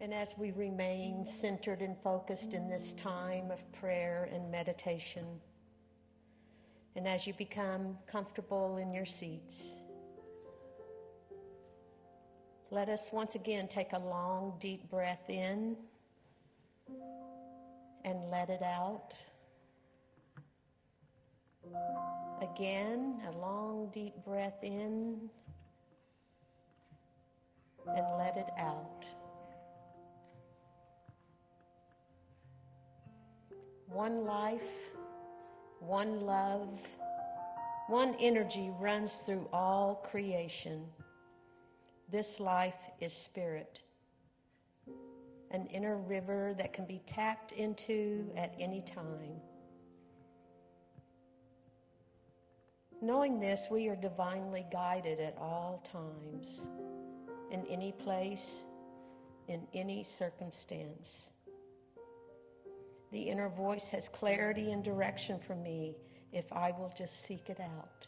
And as we remain centered and focused in this time of prayer and meditation, and as you become comfortable in your seats, let us once again take a long, deep breath in and let it out. Again, a long, deep breath in and let it out. One life, one love, one energy runs through all creation. This life is spirit, an inner river that can be tapped into at any time. Knowing this, we are divinely guided at all times, in any place, in any circumstance. The inner voice has clarity and direction for me if I will just seek it out.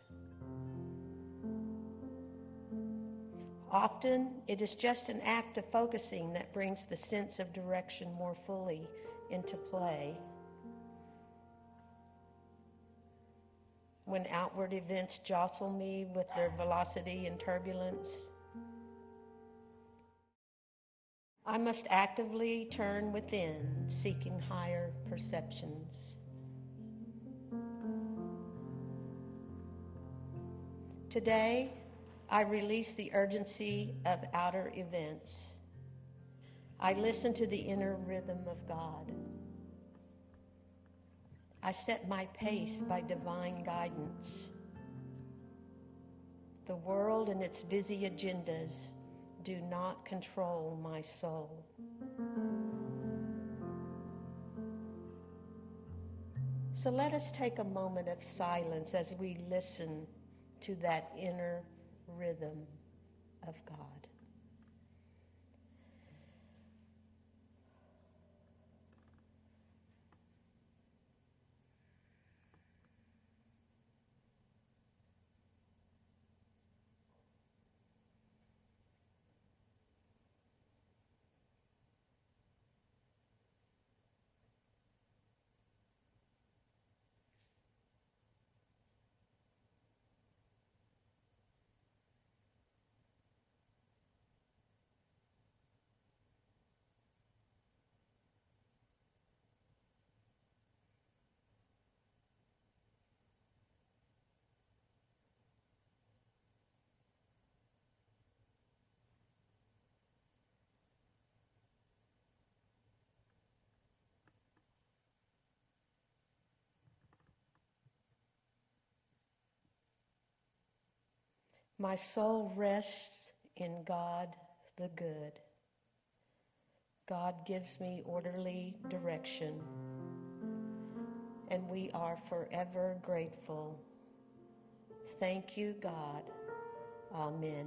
Often, it is just an act of focusing that brings the sense of direction more fully into play. When outward events jostle me with their velocity and turbulence, I must actively turn within, seeking higher perceptions. Today, I release the urgency of outer events. I listen to the inner rhythm of God. I set my pace by divine guidance. The world and its busy agendas do not control my soul. So let us take a moment of silence as we listen to that inner rhythm of God. My soul rests in God the good. God gives me orderly direction, and we are forever grateful. Thank you, God. Amen.